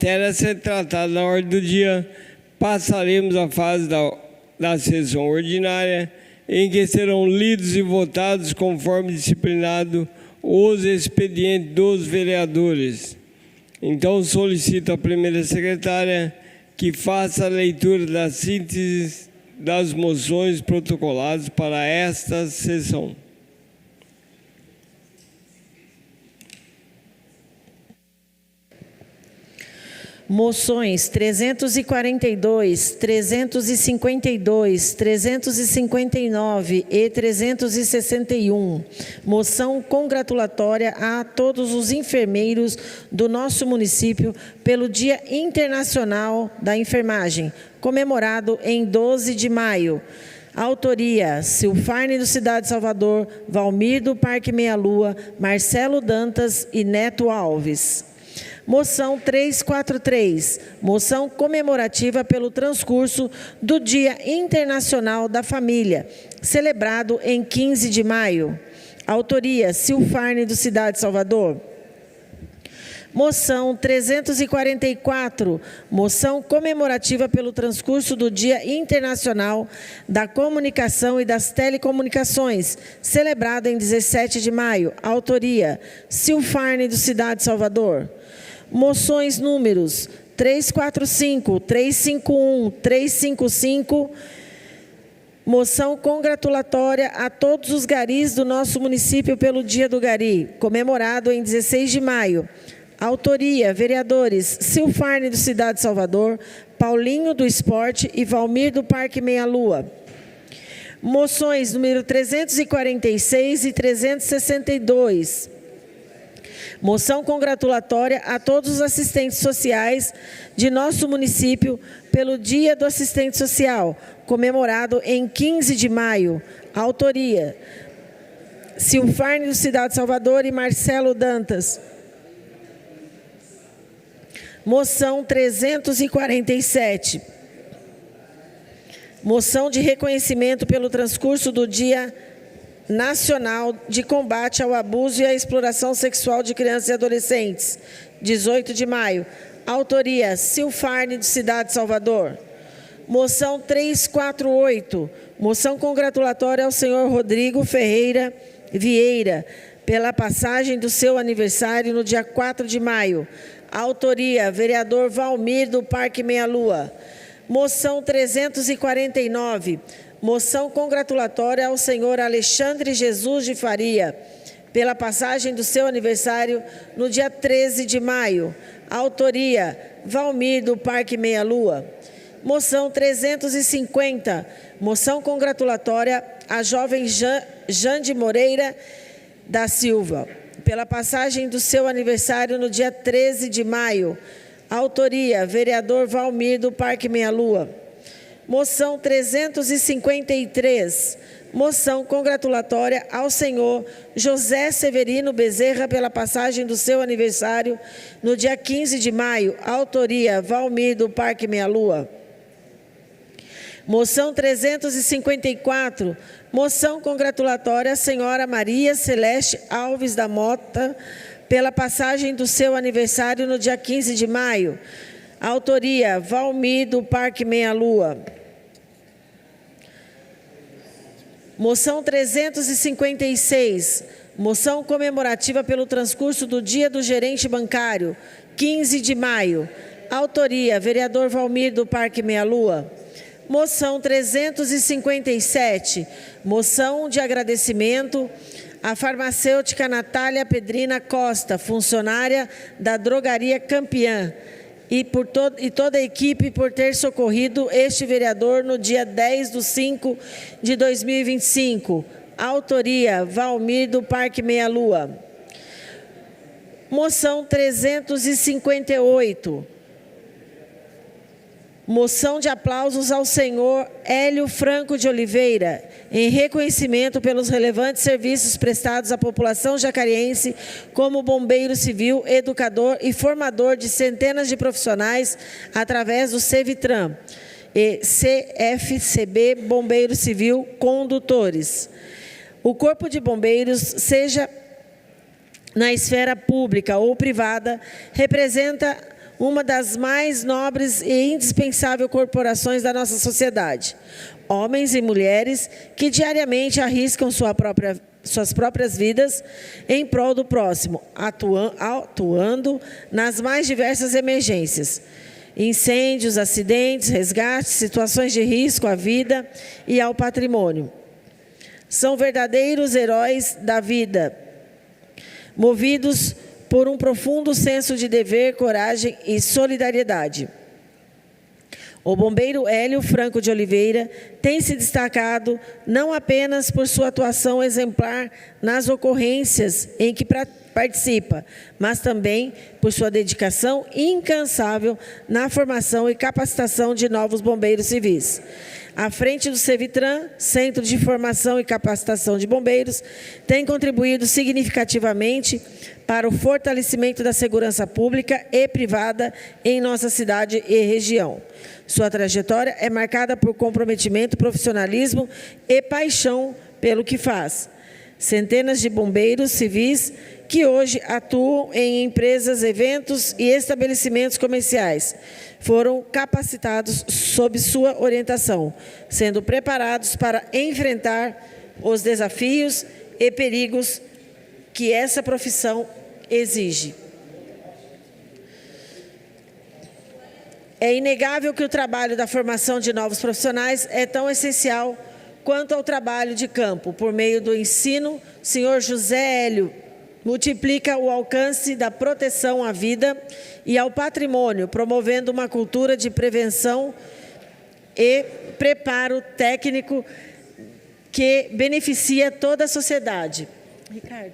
matéria a ser tratada na ordem do dia, passaremos à fase da sessão ordinária, em que serão lidos e votados, conforme disciplinado, os expedientes dos vereadores. Então, solicito à primeira secretária que faça a leitura da síntese das moções protocoladas para esta sessão. Moções 342, 352, 359 e 361. Moção congratulatória a todos os enfermeiros do nosso município pelo Dia Internacional da Enfermagem, comemorado em 12 de maio. Autoria: Silfarne do Cidade de Salvador, Valmir do Parque Meia Lua, Marcelo Dantas e Neto Alves. Moção 343, moção comemorativa pelo transcurso do Dia Internacional da Família, celebrado em 15 de maio. Autoria: Silfarne do Cidade de Salvador. Moção 344, moção comemorativa pelo transcurso do Dia Internacional da Comunicação e das Telecomunicações, celebrado em 17 de maio. Autoria: Silfarne do Cidade de Salvador. Moções números 345, 351, 355, moção congratulatória a todos os garis do nosso município pelo Dia do Gari, comemorado em 16 de maio. Autoria: vereadores Silfarne do Cidade de Salvador, Paulinho do Esporte e Valmir do Parque Meia Lua. Moções número 346 e 362. Moção congratulatória a todos os assistentes sociais de nosso município pelo Dia do Assistente Social, comemorado em 15 de maio. Autoria: Silfarne do Cidade de Salvador e Marcelo Dantas. Moção 347. Moção de reconhecimento pelo transcurso do Dia Nacional de Combate ao Abuso e à Exploração Sexual de Crianças e Adolescentes, 18 de maio. Autoria: Silfarne de Cidade de Salvador. Moção 348, moção congratulatória ao senhor Rodrigo Ferreira Vieira, pela passagem do seu aniversário no dia 4 de maio. Autoria: vereador Valmir do Parque Meia Lua. Moção 349, moção congratulatória ao senhor Alexandre Jesus de Faria, pela passagem do seu aniversário no dia 13 de maio. Autoria: Valmir do Parque Meia Lua. Moção 350, moção congratulatória a jovem Jande Moreira da Silva, pela passagem do seu aniversário no dia 13 de maio. Autoria: vereador Valmir do Parque Meia Lua. Moção 353, moção congratulatória ao senhor José Severino Bezerra pela passagem do seu aniversário no dia 15 de maio. Autoria: Valmir do Parque Meia Lua. Moção 354, moção congratulatória à senhora Maria Celeste Alves da Mota pela passagem do seu aniversário no dia 15 de maio. Autoria: Valmir do Parque Meia Lua. Moção 356, moção comemorativa pelo transcurso do Dia do Gerente Bancário, 15 de maio. Autoria: vereador Valmir do Parque Meia Lua. Moção 357, moção de agradecimento à farmacêutica Natália Pedrina Costa, funcionária da Drogaria Campeã, e toda a equipe por ter socorrido este vereador no dia 10/5/2025. Autoria: Valmir do Parque Meia Lua. Moção 358. Moção de aplausos ao senhor Hélio Franco de Oliveira, em reconhecimento pelos relevantes serviços prestados à população jacariense como bombeiro civil, educador e formador de centenas de profissionais através do CEVITRAN e CFCB Bombeiro Civil Condutores. O Corpo de Bombeiros, seja na esfera pública ou privada, representa uma das mais nobres e indispensáveis corporações da nossa sociedade. Homens e mulheres que diariamente arriscam suas próprias vidas em prol do próximo, atuando nas mais diversas emergências. Incêndios, acidentes, resgates, situações de risco à vida e ao patrimônio. São verdadeiros heróis da vida, movidos por um profundo senso de dever, coragem e solidariedade. O bombeiro Hélio Franco de Oliveira tem se destacado não apenas por sua atuação exemplar nas ocorrências em que participa, mas também por sua dedicação incansável na formação e capacitação de novos bombeiros civis. À frente do CEVITRAN, Centro de Formação e Capacitação de Bombeiros, tem contribuído significativamente para o fortalecimento da segurança pública e privada em nossa cidade e região. Sua trajetória é marcada por comprometimento, profissionalismo e paixão pelo que faz. Centenas de bombeiros civis que hoje atuam em empresas, eventos e estabelecimentos comerciais foram capacitados sob sua orientação, sendo preparados para enfrentar os desafios e perigos que essa profissão exige. É inegável que o trabalho da formação de novos profissionais é tão essencial quanto ao trabalho de campo. Por meio do ensino, o senhor José Hélio multiplica o alcance da proteção à vida e ao patrimônio, promovendo uma cultura de prevenção e preparo técnico que beneficia toda a sociedade. Ricardo,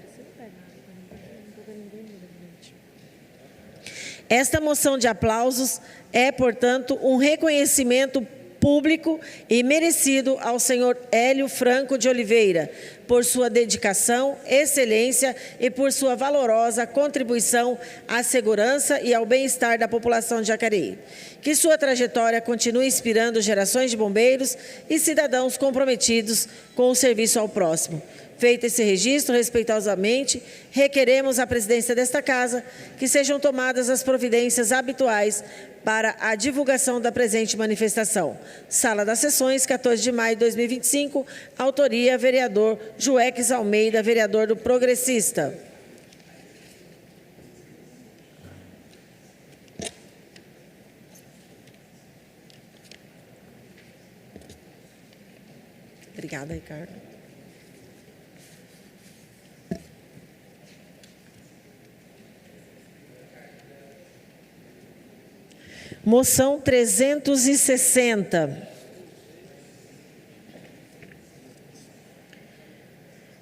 esta moção de aplausos é, portanto, um reconhecimento público e merecido ao senhor Hélio Franco de Oliveira, por sua dedicação, excelência e por sua valorosa contribuição à segurança e ao bem-estar da população de Jacareí. Que sua trajetória continue inspirando gerações de bombeiros e cidadãos comprometidos com o serviço ao próximo. Feito esse registro, respeitosamente, requeremos à presidência desta Casa que sejam tomadas as providências habituais para a divulgação da presente manifestação. Sala das Sessões, 14 de maio de 2025, autoria, vereador Joeques Almeida, vereador do Progressista. Obrigada, Ricardo. Moção 360.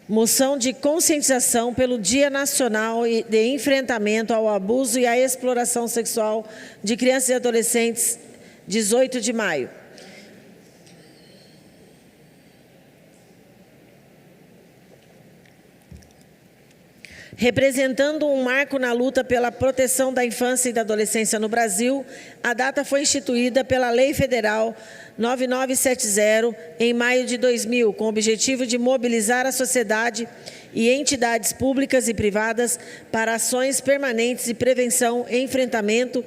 Moção de conscientização pelo Dia Nacional de Enfrentamento ao Abuso e à Exploração Sexual de Crianças e Adolescentes, 18 de maio. Representando um marco na luta pela proteção da infância e da adolescência no Brasil, a data foi instituída pela Lei Federal 9970, em maio de 2000, com o objetivo de mobilizar a sociedade e entidades públicas e privadas para ações permanentes de prevenção, enfrentamento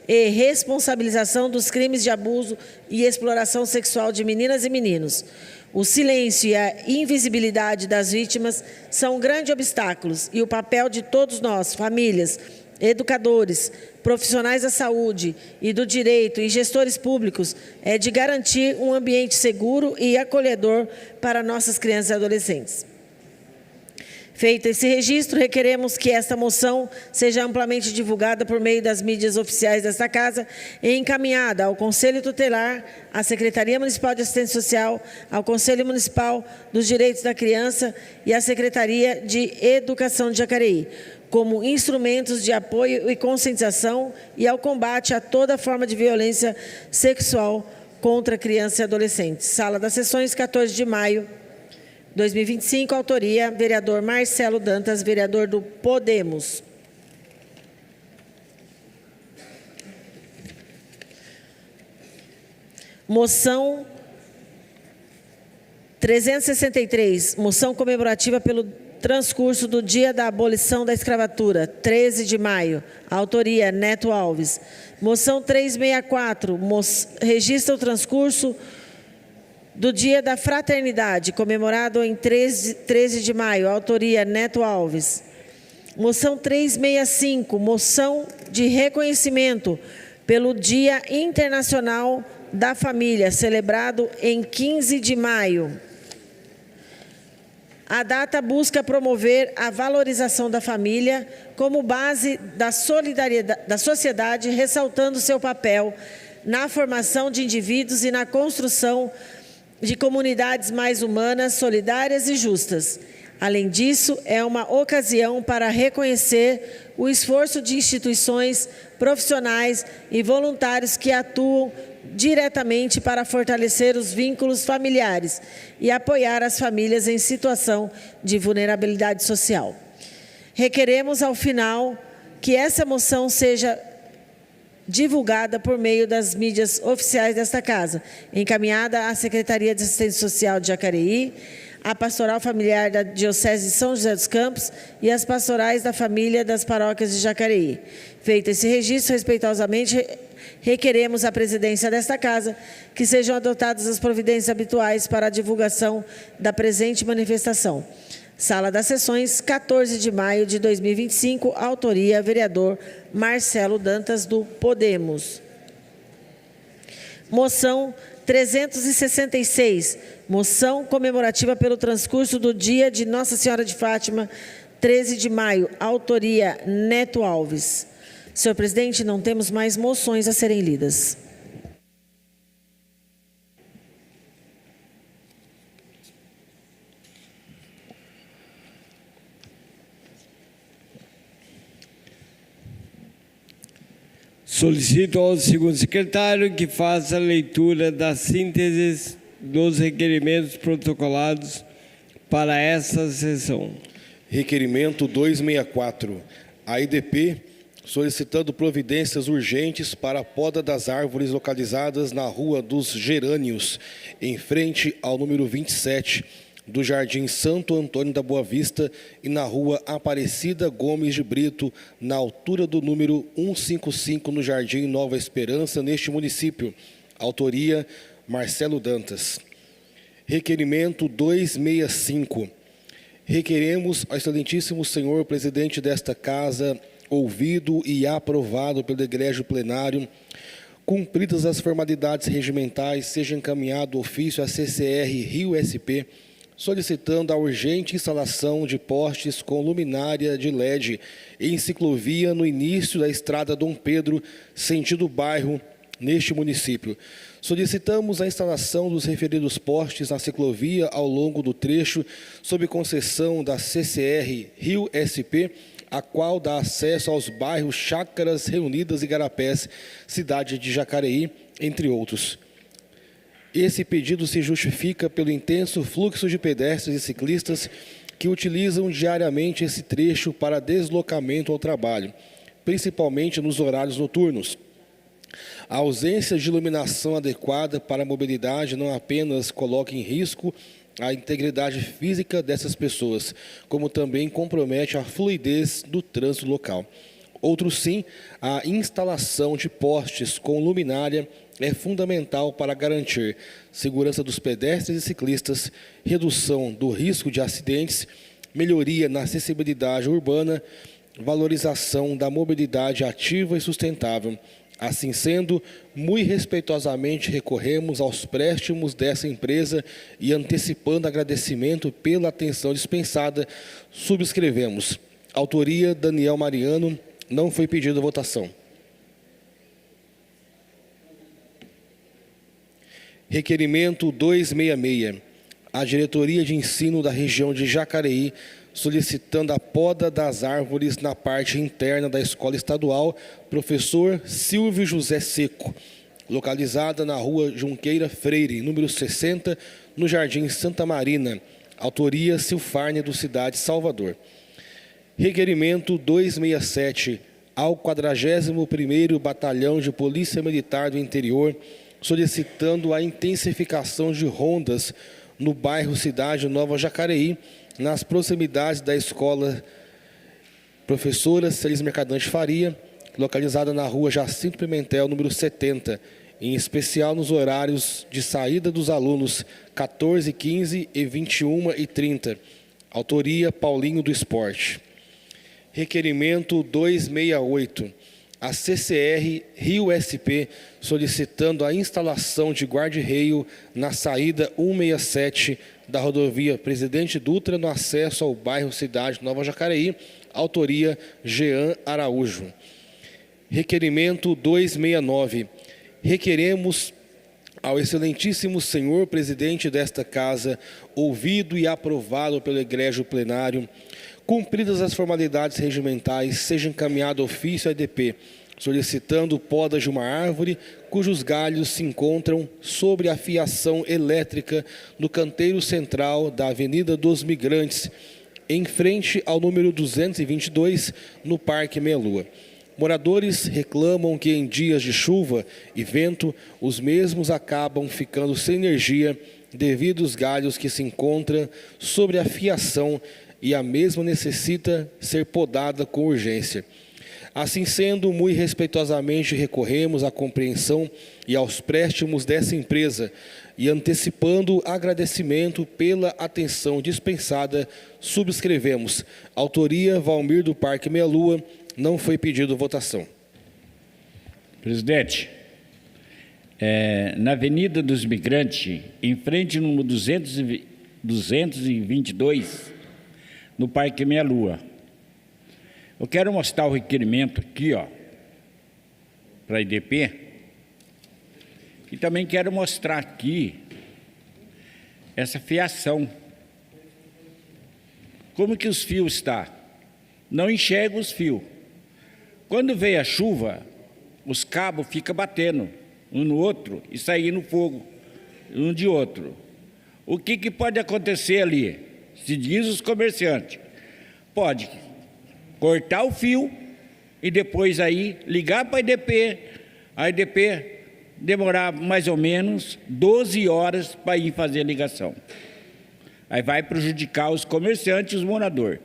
e responsabilização dos crimes de abuso e exploração sexual de meninas e meninos. O silêncio e a invisibilidade das vítimas são grandes obstáculos e o papel de todos nós, famílias, educadores, profissionais da saúde e do direito e gestores públicos é de garantir um ambiente seguro e acolhedor para nossas crianças e adolescentes. Feito esse registro, requeremos que esta moção seja amplamente divulgada por meio das mídias oficiais desta Casa e encaminhada ao Conselho Tutelar, à Secretaria Municipal de Assistência Social, ao Conselho Municipal dos Direitos da Criança e à Secretaria de Educação de Jacareí, como instrumentos de apoio e conscientização e ao combate a toda forma de violência sexual contra crianças e adolescentes. Sala das Sessões, 14 de maio. 2025, autoria, vereador Marcelo Dantas, vereador do Podemos. Moção 363, moção comemorativa pelo transcurso do dia da abolição da escravatura, 13 de maio. Autoria, Neto Alves. Moção 364, registra o transcurso do Dia da Fraternidade, comemorado em 13 de maio. Autoria, Neto Alves. Moção 365, moção de reconhecimento pelo Dia Internacional da Família, celebrado em 15 de maio. A data busca promover a valorização da família como base da solidariedade da sociedade, ressaltando seu papel na formação de indivíduos e na construção de comunidades mais humanas, solidárias e justas. Além disso, é uma ocasião para reconhecer o esforço de instituições, profissionais e voluntários que atuam diretamente para fortalecer os vínculos familiares e apoiar as famílias em situação de vulnerabilidade social. Requeremos, ao final, que essa moção seja divulgada por meio das mídias oficiais desta Casa, encaminhada à Secretaria de Assistência Social de Jacareí, à Pastoral Familiar da Diocese de São José dos Campos e às pastorais da família das paróquias de Jacareí. Feito esse registro, respeitosamente, requeremos à presidência desta Casa que sejam adotadas as providências habituais para a divulgação da presente manifestação. Sala das Sessões, 14 de maio de 2025, autoria, vereador Marcelo Dantas, do Podemos. Moção 366, moção comemorativa pelo transcurso do Dia de Nossa Senhora de Fátima, 13 de maio, autoria, Neto Alves. Senhor presidente, não temos mais moções a serem lidas. Solicito ao segundo secretário que faça a leitura das sínteses dos requerimentos protocolados para esta sessão. Requerimento 264. A IDP solicitando providências urgentes para a poda das árvores localizadas na Rua dos Gerânios, em frente ao número 27 do Jardim Santo Antônio da Boa Vista e na Rua Aparecida Gomes de Brito, na altura do número 155 no Jardim Nova Esperança, neste município. Autoria, Marcelo Dantas. Requerimento 265. Requeremos ao excelentíssimo senhor presidente desta Casa, ouvido e aprovado pelo egrégio plenário, cumpridas as formalidades regimentais, seja encaminhado ofício à CCR Rio SP, solicitando a urgente instalação de postes com luminária de LED em ciclovia no início da estrada Dom Pedro, sentido bairro, neste município. Solicitamos a instalação dos referidos postes na ciclovia ao longo do trecho, sob concessão da CCR Rio SP, a qual dá acesso aos bairros Chácaras Reunidas e Garapés, cidade de Jacareí, entre outros. Esse pedido se justifica pelo intenso fluxo de pedestres e ciclistas que utilizam diariamente esse trecho para deslocamento ao trabalho, principalmente nos horários noturnos. A ausência de iluminação adequada para a mobilidade não apenas coloca em risco a integridade física dessas pessoas, como também compromete a fluidez do trânsito local. Outro sim, a instalação de postes com luminária é fundamental para garantir segurança dos pedestres e ciclistas, redução do risco de acidentes, melhoria na acessibilidade urbana, valorização da mobilidade ativa e sustentável. Assim sendo, muito respeitosamente recorremos aos préstimos dessa empresa e, antecipando agradecimento pela atenção dispensada, subscrevemos. Autoria, Daniel Mariano. Não foi pedida votação. Requerimento 266. A Diretoria de Ensino da região de Jacareí, solicitando a poda das árvores na parte interna da Escola Estadual Professor Silvio José Seco, localizada na Rua Junqueira Freire, número 60, no Jardim Santa Marina. Autoria, Silfarne, do Cidade Salvador. Requerimento 267 ao 41º Batalhão de Polícia Militar do Interior, solicitando a intensificação de rondas no bairro Cidade Nova Jacareí, nas proximidades da escola Professora Celis Mercadante Faria, localizada na rua Jacinto Pimentel, número 70, em especial nos horários de saída dos alunos 14h15 e 21h30. Autoria Paulinho do Esporte. Requerimento 268. A CCR Rio SP solicitando a instalação de guarda-reio na saída 167 da rodovia Presidente Dutra no acesso ao bairro Cidade Nova Jacareí. Autoria Jean Araújo. Requerimento 269. Requeremos ao excelentíssimo senhor presidente desta casa, ouvido e aprovado pelo egrégio plenário, cumpridas as formalidades regimentais, seja encaminhado ofício à EDP, solicitando poda de uma árvore cujos galhos se encontram sobre a fiação elétrica no canteiro central da Avenida dos Migrantes, em frente ao número 222, no Parque Meia Lua. Moradores reclamam que em dias de chuva e vento, os mesmos acabam ficando sem energia devido aos galhos que se encontram sobre a fiação e a mesma necessita ser podada com urgência. Assim sendo, muito respeitosamente recorremos à compreensão e aos préstimos dessa empresa e antecipando agradecimento pela atenção dispensada, subscrevemos. Autoria Valmir do Parque Meia Lua. Não foi pedido votação. Presidente, na Avenida dos Migrantes, em frente ao número 222, no Parque Meia Lua. Eu quero mostrar o requerimento aqui, para a IDP, e também quero mostrar aqui essa fiação. Como que os fios estão? Não enxerga os fios. Quando vem a chuva, os cabos ficam batendo um no outro e saindo fogo um de outro. O que pode acontecer ali? Se diz os comerciantes, pode cortar o fio e depois aí ligar para a IDP demorar mais ou menos 12 horas para ir fazer a ligação. Aí vai prejudicar os comerciantes e os moradores.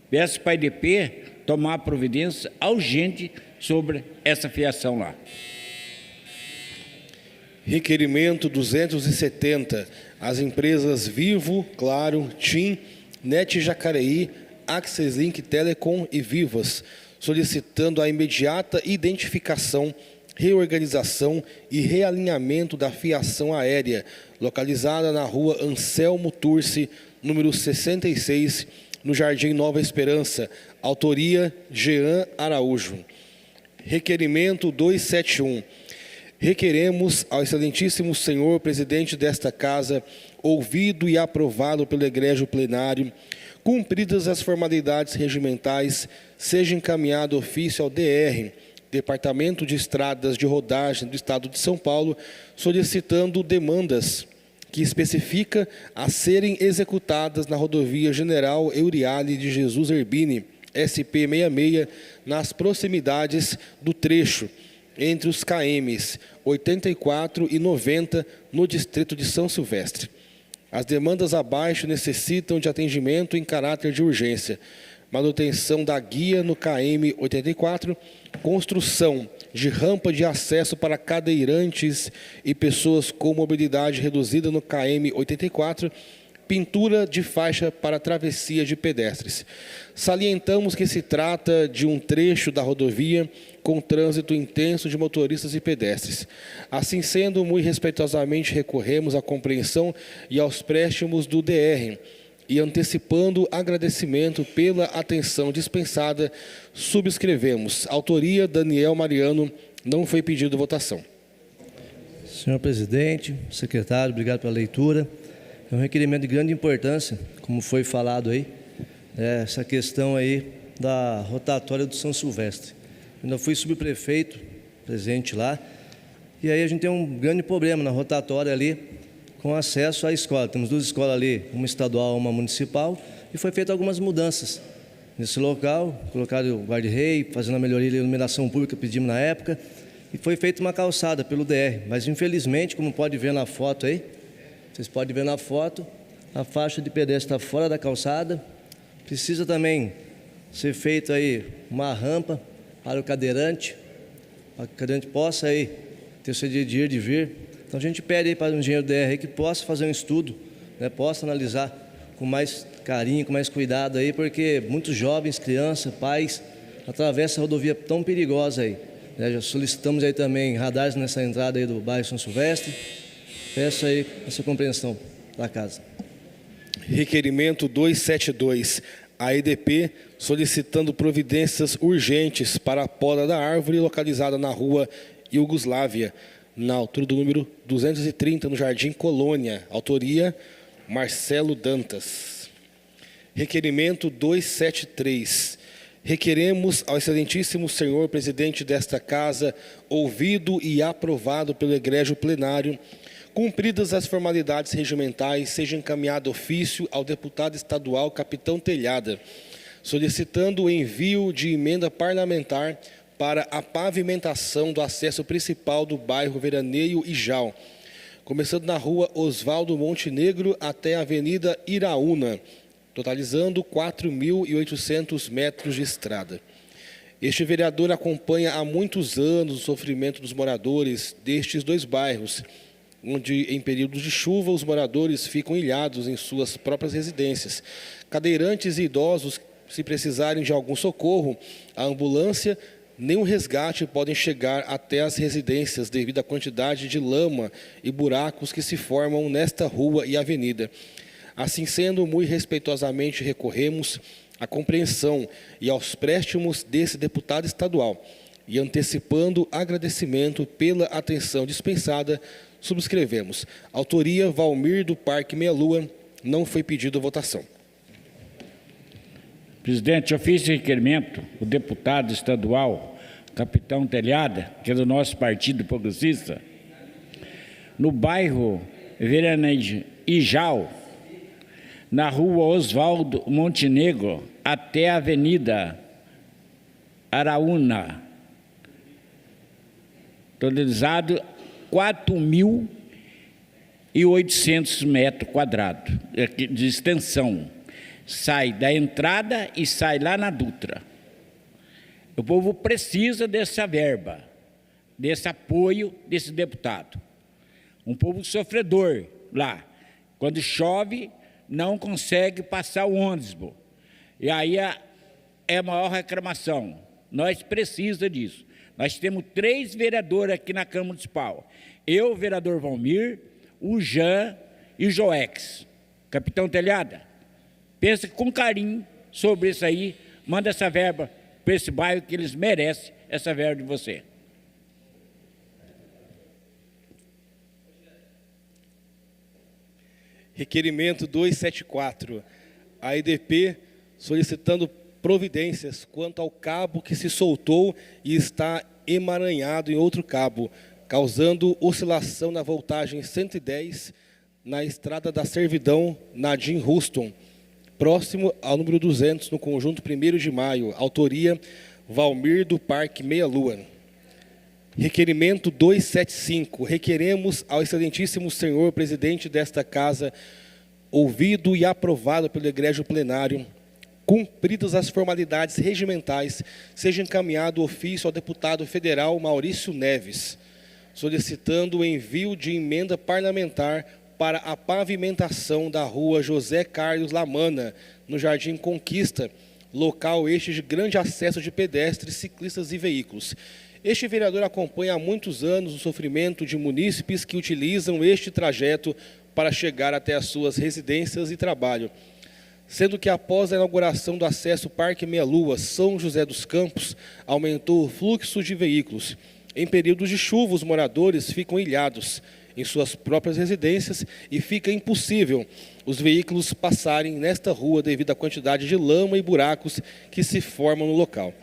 Peço para a IDP tomar providência urgente sobre essa fiação lá. Requerimento 270. As empresas Vivo, Claro, TIM, NET Jacareí, Access Link Telecom e Vivas, solicitando a imediata identificação, reorganização e realinhamento da fiação aérea, localizada na rua Anselmo Turci, número 66, no Jardim Nova Esperança. Autoria Jean Araújo. Requerimento 271. Requeremos ao excelentíssimo senhor presidente desta casa, ouvido e aprovado pelo egrégio plenário, cumpridas as formalidades regimentais, seja encaminhado ofício ao DR, Departamento de Estradas de Rodagem do Estado de São Paulo, solicitando demandas que especifica a serem executadas na rodovia General Euriale de Jesus Erbini, SP-66, nas proximidades do trecho entre os KMs 84 e 90, no distrito de São Silvestre. As demandas abaixo necessitam de atendimento em caráter de urgência. Manutenção da guia no KM 84, construção de rampa de acesso para cadeirantes e pessoas com mobilidade reduzida no KM 84, pintura de faixa para travessia de pedestres. Salientamos que se trata de um trecho da rodovia com trânsito intenso de motoristas e pedestres. Assim sendo, muito respeitosamente recorremos à compreensão e aos préstimos do DR, e antecipando agradecimento pela atenção dispensada, subscrevemos. Autoria Daniel Mariano. Não foi pedido votação. Senhor presidente, secretário, obrigado pela leitura. É um requerimento de grande importância, como foi falado aí, essa questão aí da rotatória do São Silvestre. Eu ainda fui subprefeito, presente lá, e aí a gente tem um grande problema na rotatória ali, com acesso à escola. Temos duas escolas ali, uma estadual e uma municipal, e foi feita algumas mudanças nesse local, colocaram o guarda-reio, fazendo a melhoria da iluminação pública, pedimos na época, e foi feita uma calçada pelo DR, mas infelizmente, como pode ver na foto aí, vocês podem ver na foto, a faixa de pedestre está fora da calçada. Precisa também ser feita aí uma rampa para o cadeirante, para que o cadeirante possa aí ter o seu dia de ir, de vir. Então a gente pede aí para o engenheiro DR que possa fazer um estudo, né, possa analisar com mais carinho, com mais cuidado aí, porque muitos jovens, crianças, pais atravessam a rodovia tão perigosa aí. Já solicitamos aí também radares nessa entrada aí do bairro São Silvestre. Peço aí essa compreensão da casa. Requerimento 272, a EDP solicitando providências urgentes para a poda da árvore localizada na rua Iugoslávia, na altura do número 230, no Jardim Colônia. Autoria, Marcelo Dantas. Requerimento 273. Requeremos ao excelentíssimo senhor presidente desta casa, ouvido e aprovado pelo egrégio plenário, cumpridas as formalidades regimentais, seja encaminhado ofício ao deputado estadual Capitão Telhada, solicitando o envio de emenda parlamentar para a pavimentação do acesso principal do bairro Veraneio Ijal, começando na rua Oswaldo Montenegro até a Avenida Iraúna, totalizando 4.800 metros de estrada. Este vereador acompanha há muitos anos o sofrimento dos moradores destes dois bairros, onde em períodos de chuva os moradores ficam ilhados em suas próprias residências. Cadeirantes e idosos, se precisarem de algum socorro, a ambulância nem o resgate podem chegar até as residências devido à quantidade de lama e buracos que se formam nesta rua e avenida. Assim sendo, muito respeitosamente recorremos à compreensão e aos préstimos desse deputado estadual e antecipando agradecimento pela atenção dispensada, subscrevemos. Autoria, Valmir do Parque Meia Lua. Não foi pedido votação. Presidente, eu fiz esse requerimento, o deputado estadual, Capitão Telhada, que é do nosso Partido Progressista, no bairro Veraneio Ijal, na rua Oswaldo Montenegro, até a Avenida Araúna, totalizado 4.800 metros quadrados de extensão. Sai da entrada e sai lá na Dutra. O povo precisa dessa verba, desse apoio desse deputado. Um povo sofredor lá. Quando chove, não consegue passar o ônibus. E aí é a maior reclamação. Nós precisamos disso. Nós temos 3 vereadores aqui na Câmara Municipal. Eu, o vereador Valmir, o Jean e o Joex. Capitão Telhada, pensa com carinho sobre isso aí, manda essa verba para esse bairro que eles merecem, essa verba de você. Requerimento 274, a EDP solicitando providências quanto ao cabo que se soltou e está emaranhado em outro cabo, causando oscilação na voltagem 110 na estrada da Servidão, Nadim Ruston, próximo ao número 200, no conjunto 1º de Maio. Autoria, Valmir do Parque Meia Lua. Requerimento 275. Requeremos ao excelentíssimo senhor presidente desta casa, ouvido e aprovado pelo egrégio plenário, cumpridas as formalidades regimentais, seja encaminhado ofício ao deputado federal Maurício Neves, solicitando o envio de emenda parlamentar para a pavimentação da rua José Carlos Lamana, no Jardim Conquista, local este de grande acesso de pedestres, ciclistas e veículos. Este vereador acompanha há muitos anos o sofrimento de munícipes que utilizam este trajeto para chegar até as suas residências e trabalho, sendo que após a inauguração do acesso Parque Meia Lua, São José dos Campos, aumentou o fluxo de veículos. Em períodos de chuva, os moradores ficam ilhados em suas próprias residências e fica impossível os veículos passarem nesta rua devido à quantidade de lama e buracos que se formam no local.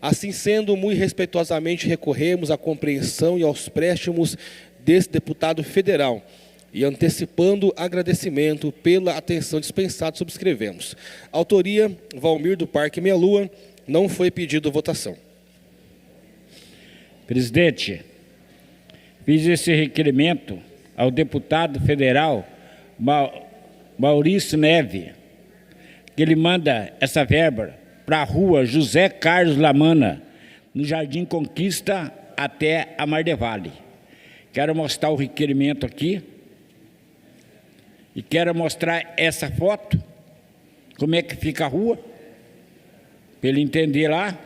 Assim sendo, muito respeitosamente recorremos à compreensão e aos préstimos desse deputado federal e antecipando agradecimento pela atenção dispensada, subscrevemos. Autoria, Valmir do Parque Meia Lua. Não foi pedido votação. Presidente, fiz esse requerimento ao deputado federal Maurício Neve, que ele manda essa verba para a rua José Carlos Lamana, no Jardim Conquista até a Mardevale. Quero mostrar o requerimento aqui e quero mostrar essa foto, como é que fica a rua, para ele entender lá.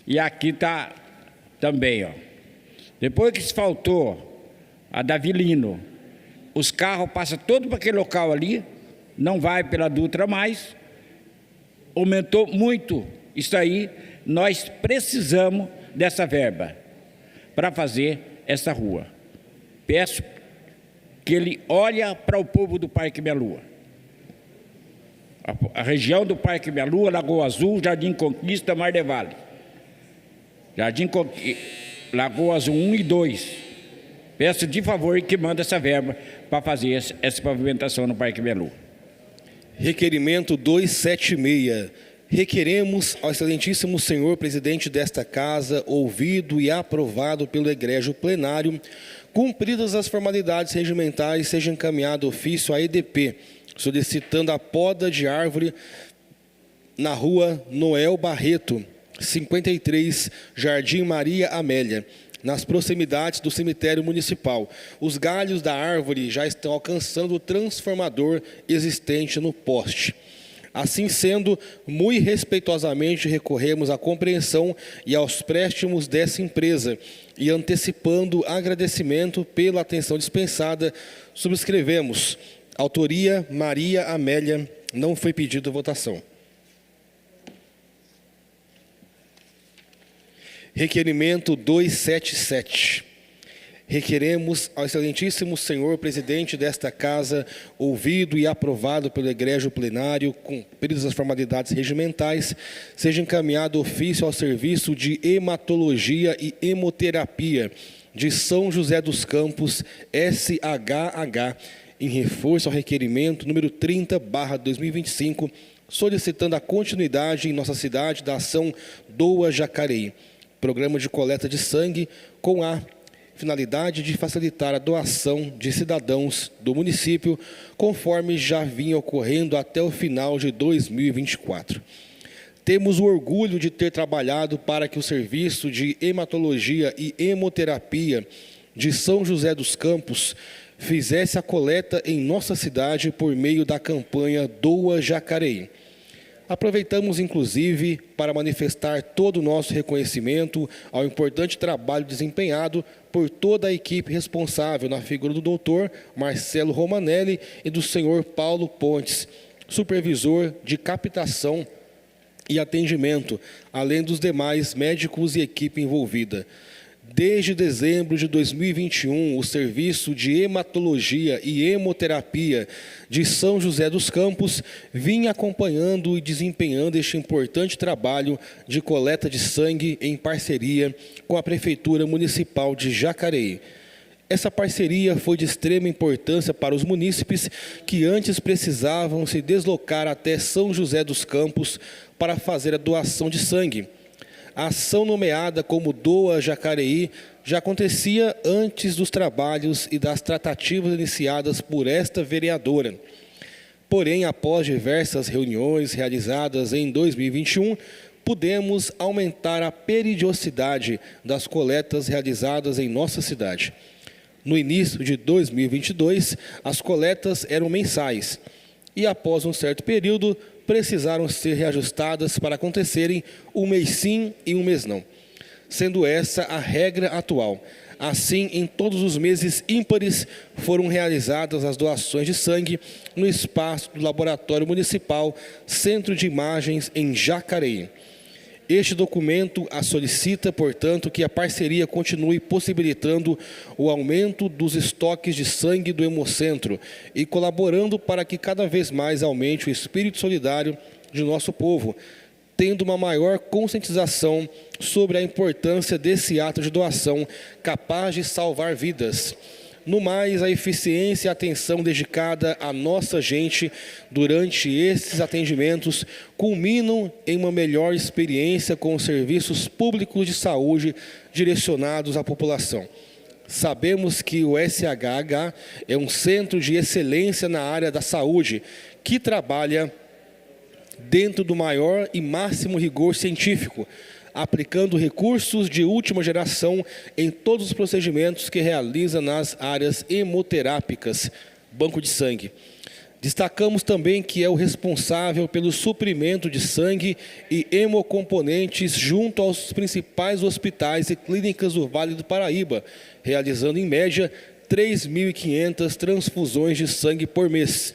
E aqui está também, ó. Depois que asfaltou a Davilino, os carros passam todo para aquele local ali, não vai pela Dutra mais, aumentou muito isso aí, nós precisamos dessa verba para fazer essa rua. Peço que ele olhe para o povo do Parque Minha Lua. A região do Parque Minha Lua, Lagoa Azul, Jardim Conquista, Mardevale. Lagoa Azul 1 e 2. Peço de favor que mande essa verba para fazer essa pavimentação no Parque Minha Lua. Requerimento 276. Requeremos ao excelentíssimo senhor presidente desta casa, ouvido e aprovado pelo egrégio plenário, cumpridas as formalidades regimentais, seja encaminhado ofício à EDP, solicitando a poda de árvore na rua Noel Barreto, 53, Jardim Maria Amélia, nas proximidades do cemitério municipal. Os galhos da árvore já estão alcançando o transformador existente no poste. Assim sendo, muito respeitosamente recorremos à compreensão e aos préstimos dessa empresa e antecipando agradecimento pela atenção dispensada, subscrevemos. Autoria Maria Amélia, não foi pedida votação. Requerimento 277. Requeremos ao excelentíssimo senhor presidente desta casa, ouvido e aprovado pelo egrégio plenário, cumpridas as formalidades regimentais, seja encaminhado ofício ao serviço de hematologia e hemoterapia de São José dos Campos, SHH, em reforço ao requerimento número 30/2025, solicitando a continuidade em nossa cidade da ação Doa Jacareí, programa de coleta de sangue com a finalidade de facilitar a doação de cidadãos do município, conforme já vinha ocorrendo até o final de 2024. Temos o orgulho de ter trabalhado para que o serviço de hematologia e hemoterapia de São José dos Campos fizesse a coleta em nossa cidade por meio da campanha Doa Jacareí. Aproveitamos, inclusive, para manifestar todo o nosso reconhecimento ao importante trabalho desempenhado por toda a equipe responsável na figura do doutor Marcelo Romanelli e do senhor Paulo Pontes, supervisor de captação e atendimento, além dos demais médicos e equipe envolvida. Desde dezembro de 2021, o Serviço de Hematologia e Hemoterapia de São José dos Campos vinha acompanhando e desempenhando este importante trabalho de coleta de sangue em parceria com a Prefeitura Municipal de Jacareí. Essa parceria foi de extrema importância para os munícipes que antes precisavam se deslocar até São José dos Campos para fazer a doação de sangue. A ação nomeada como Doa Jacareí já acontecia antes dos trabalhos e das tratativas iniciadas por esta vereadora. Porém, após diversas reuniões realizadas em 2021, pudemos aumentar a periodicidade das coletas realizadas em nossa cidade. No início de 2022, as coletas eram mensais e, após um certo período, precisaram ser reajustadas para acontecerem um mês sim e um mês não, sendo essa a regra atual. Assim, em todos os meses ímpares foram realizadas as doações de sangue no espaço do Laboratório Municipal Centro de Imagens em Jacareí. Este documento solicita, portanto, que a parceria continue possibilitando o aumento dos estoques de sangue do Hemocentro e colaborando para que cada vez mais aumente o espírito solidário de nosso povo, tendo uma maior conscientização sobre a importância desse ato de doação capaz de salvar vidas. No mais, a eficiência e a atenção dedicada à nossa gente durante esses atendimentos culminam em uma melhor experiência com os serviços públicos de saúde direcionados à população. Sabemos que o SHH é um centro de excelência na área da saúde, que trabalha dentro do maior e máximo rigor científico, aplicando recursos de última geração em todos os procedimentos que realiza nas áreas hemoterápicas, banco de sangue. Destacamos também que é o responsável pelo suprimento de sangue e hemocomponentes junto aos principais hospitais e clínicas do Vale do Paraíba, realizando em média 3.500 transfusões de sangue por mês.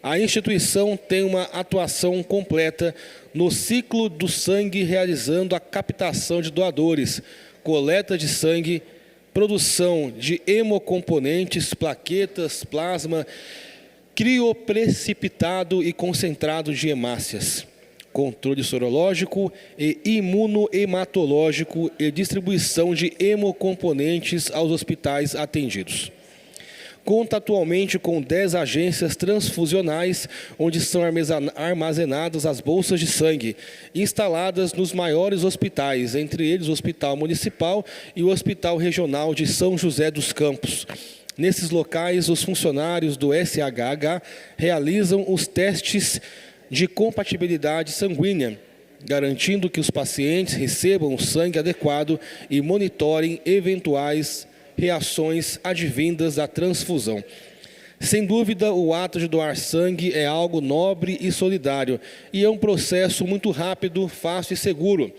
A instituição tem uma atuação completa no ciclo do sangue, realizando a captação de doadores, coleta de sangue, produção de hemocomponentes, plaquetas, plasma, crioprecipitado e concentrado de hemácias, controle sorológico e imunohematológico e distribuição de hemocomponentes aos hospitais atendidos. Conta atualmente com 10 agências transfusionais, onde são armazenadas as bolsas de sangue, instaladas nos maiores hospitais, entre eles o Hospital Municipal e o Hospital Regional de São José dos Campos. Nesses locais, os funcionários do SHH realizam os testes de compatibilidade sanguínea, garantindo que os pacientes recebam o sangue adequado e monitorem eventuais reações advindas da transfusão. Sem dúvida, o ato de doar sangue é algo nobre e solidário, e é um processo muito rápido, fácil e seguro.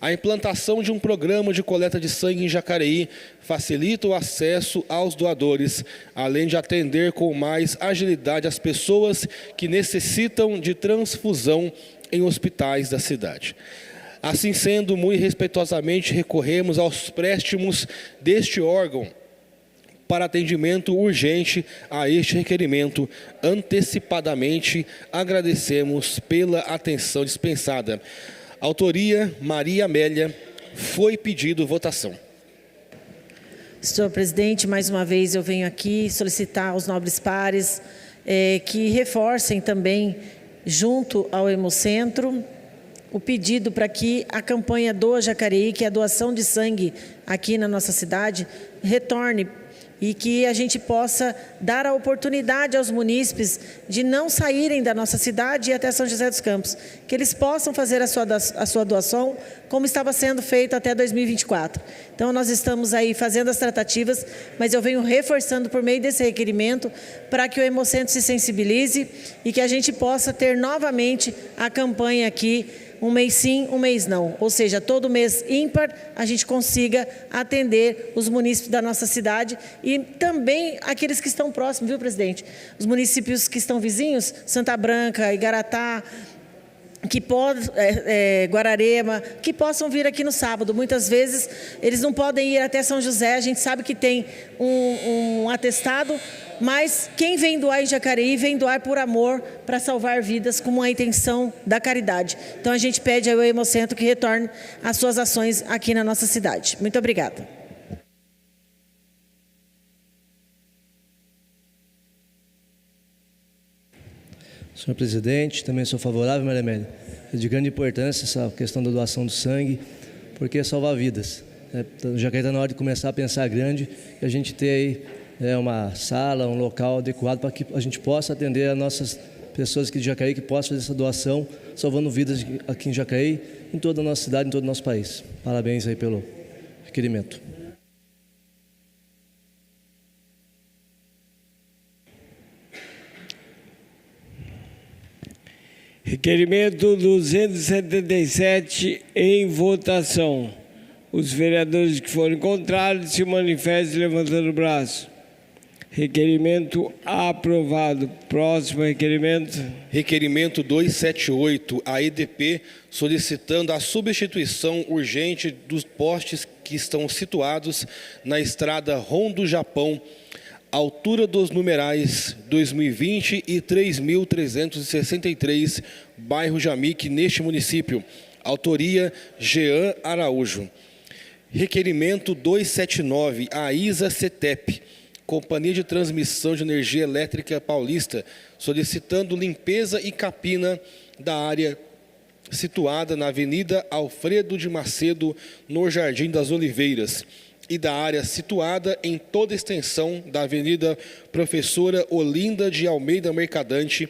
A implantação de um programa de coleta de sangue em Jacareí facilita o acesso aos doadores, além de atender com mais agilidade as pessoas que necessitam de transfusão em hospitais da cidade. Assim sendo, muito respeitosamente recorremos aos préstimos deste órgão para atendimento urgente a este requerimento. Antecipadamente agradecemos pela atenção dispensada. Autoria, Maria Amélia. Foi pedido votação. Senhor presidente, mais uma vez eu venho aqui solicitar aos nobres pares que reforcem também, junto ao Hemocentro, o pedido para que a campanha Doa Jacareí, que é a doação de sangue aqui na nossa cidade, retorne e que a gente possa dar a oportunidade aos munícipes de não saírem da nossa cidade e até São José dos Campos, que eles possam fazer a sua doação como estava sendo feito até 2024. Então, nós estamos aí fazendo as tratativas, mas eu venho reforçando por meio desse requerimento para que o Hemocentro se sensibilize e que a gente possa ter novamente a campanha aqui, um mês sim, um mês não. Ou seja, todo mês ímpar a gente consiga atender os munícipes da nossa cidade e também aqueles que estão próximos, viu, presidente? Os municípios que estão vizinhos, Santa Branca, Igaratá, Guararema, que possam vir aqui no sábado. Muitas vezes eles não podem ir até São José, a gente sabe que tem um atestado, mas quem vem doar em Jacareí, vem doar por amor, para salvar vidas, com a intenção da caridade. Então a gente pede ao Hemocentro que retorne às suas ações aqui na nossa cidade. Muito obrigada. Senhor presidente, também sou favorável, Maria Amélia. É de grande importância essa questão da doação do sangue, porque é salvar vidas. Já que está na hora de começar a pensar grande, e a gente ter aí uma sala, um local adequado para que a gente possa atender as nossas pessoas aqui de Jacareí, que possam fazer essa doação, salvando vidas aqui em Jacareí, em toda a nossa cidade, em todo o nosso país. Parabéns aí pelo requerimento. Requerimento 277 em votação. Os vereadores que forem contrários se manifestem levantando o braço. Requerimento aprovado. Próximo requerimento. Requerimento 278, a EDP, solicitando a substituição urgente dos postes que estão situados na estrada Rondo Japão, altura dos numerais 2020 e 3.363, bairro Jamique, neste município. Autoria, Jean Araújo. Requerimento 279, a ISA CETEP, Companhia de Transmissão de Energia Elétrica Paulista, solicitando limpeza e capina da área situada na Avenida Alfredo de Macedo, no Jardim das Oliveiras. e da área situada em toda a extensão da Avenida Professora Olinda de Almeida Mercadante,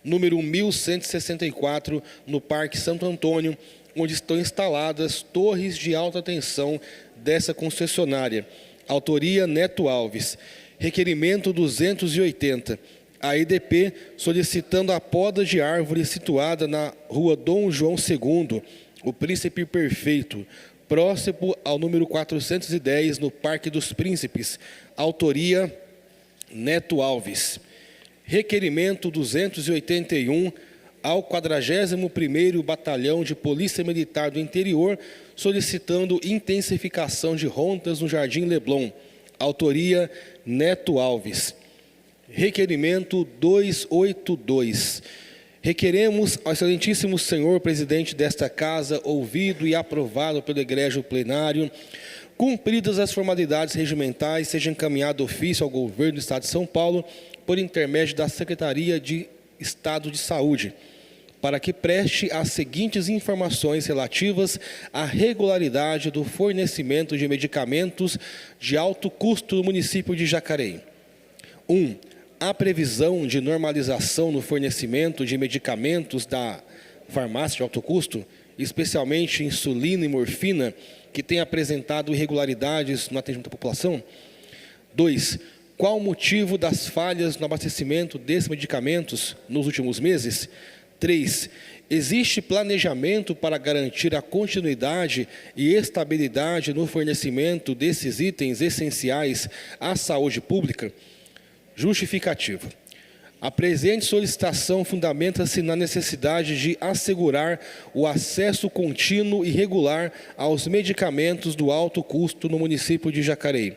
número 1164, no Parque Santo Antônio, onde estão instaladas torres de alta tensão dessa concessionária. Autoria Neto Alves. Requerimento 280. A EDP solicitando a poda de árvore situada na Rua Dom João II, o Príncipe Perfeito, próximo ao número 410, no Parque dos Príncipes. Autoria Neto Alves. Requerimento 281 ao 41º Batalhão de Polícia Militar do Interior, solicitando intensificação de rondas no Jardim Leblon. Autoria Neto Alves. Requerimento 282. Requeremos ao excelentíssimo senhor presidente desta casa, ouvido e aprovado pelo egrégio plenário, cumpridas as formalidades regimentais, seja encaminhado ofício ao governo do Estado de São Paulo, por intermédio da Secretaria de Estado de Saúde, para que preste as seguintes informações relativas à regularidade do fornecimento de medicamentos de alto custo no município de Jacareí. 1. A previsão de normalização no fornecimento de medicamentos da farmácia de alto custo, especialmente insulina e morfina, que tem apresentado irregularidades no atendimento da população. 2. Qual o motivo das falhas no abastecimento desses medicamentos nos últimos meses? 3. Existe planejamento para garantir a continuidade e estabilidade no fornecimento desses itens essenciais à saúde pública? Justificativa. A presente solicitação fundamenta-se na necessidade de assegurar o acesso contínuo e regular aos medicamentos do alto custo no município de Jacareí,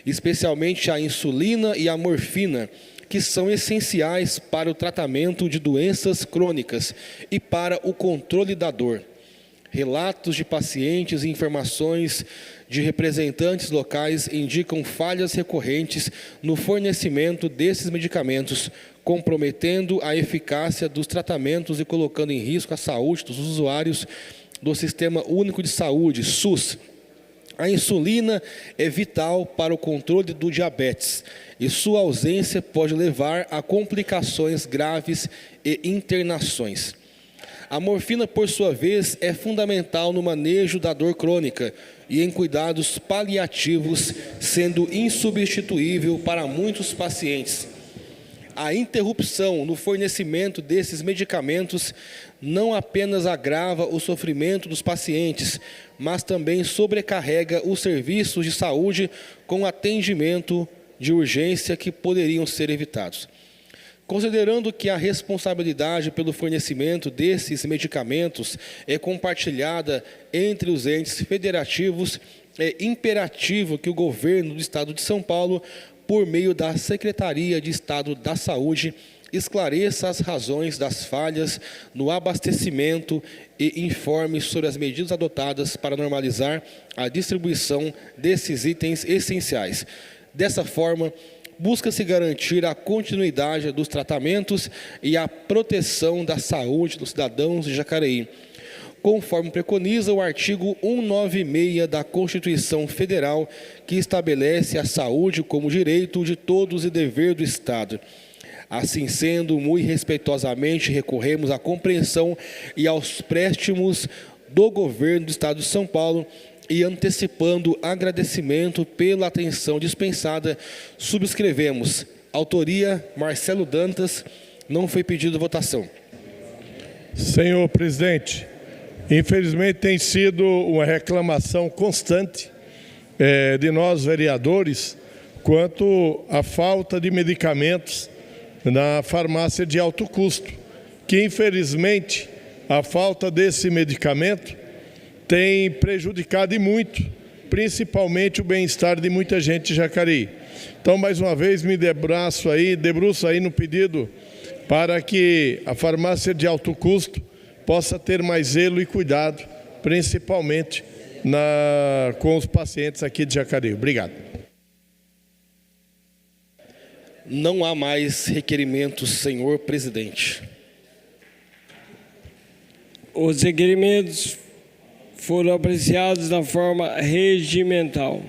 especialmente a insulina e a morfina, que são essenciais para o tratamento de doenças crônicas e para o controle da dor. Relatos de pacientes e informações de representantes locais indicam falhas recorrentes no fornecimento desses medicamentos, comprometendo a eficácia dos tratamentos e colocando em risco a saúde dos usuários do Sistema Único de Saúde, SUS. A insulina é vital para o controle do diabetes e sua ausência pode levar a complicações graves e internações. A morfina, por sua vez, é fundamental no manejo da dor crônica e em cuidados paliativos, sendo insubstituível para muitos pacientes. A interrupção no fornecimento desses medicamentos não apenas agrava o sofrimento dos pacientes, mas também sobrecarrega os serviços de saúde com atendimento de urgência que poderiam ser evitados. Considerando que a responsabilidade pelo fornecimento desses medicamentos é compartilhada entre os entes federativos, é imperativo que o governo do Estado de São Paulo, por meio da Secretaria de Estado da Saúde, esclareça as razões das falhas no abastecimento e informe sobre as medidas adotadas para normalizar a distribuição desses itens essenciais. Dessa forma, busca-se garantir a continuidade dos tratamentos e a proteção da saúde dos cidadãos de Jacareí, conforme preconiza o artigo 196 da Constituição Federal, que estabelece a saúde como direito de todos e dever do Estado. Assim sendo, muito respeitosamente recorremos à compreensão e aos préstimos do governo do Estado de São Paulo, e antecipando agradecimento pela atenção dispensada, subscrevemos. Autoria Marcelo Dantas. Não foi pedido votação. Senhor presidente, infelizmente tem sido uma reclamação constante de nós vereadores quanto à falta de medicamentos na farmácia de alto custo, que infelizmente a falta desse medicamento tem prejudicado e muito, principalmente o bem-estar de muita gente de Jacareí. Então, mais uma vez, me debruço aí no pedido para que a farmácia de alto custo possa ter mais zelo e cuidado, principalmente com os pacientes aqui de Jacareí. Obrigado. Não há mais requerimentos, senhor presidente. Os requerimentos foram apreciados da forma regimental.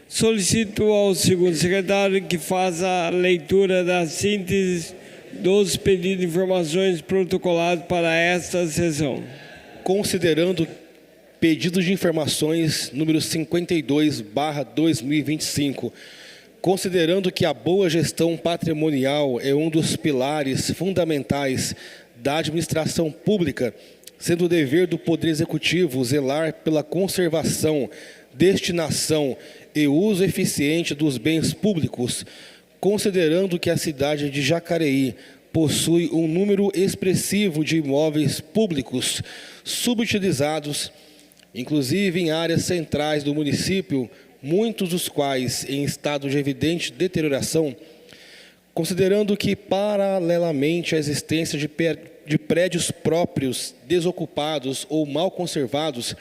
Solicito ao segundo secretário que faça a leitura da síntese dos pedidos de informações protocolados para esta sessão. Considerando pedido de informações número 52/2025, considerando que a boa gestão patrimonial é um dos pilares fundamentais da administração pública, sendo o dever do Poder Executivo zelar pela conservação, destinação e uso eficiente dos bens públicos, considerando que a cidade de Jacareí possui um número expressivo de imóveis públicos subutilizados, inclusive em áreas centrais do município, muitos dos quais em estado de evidente deterioração, considerando que, paralelamente à existência de prédios próprios desocupados ou mal conservados,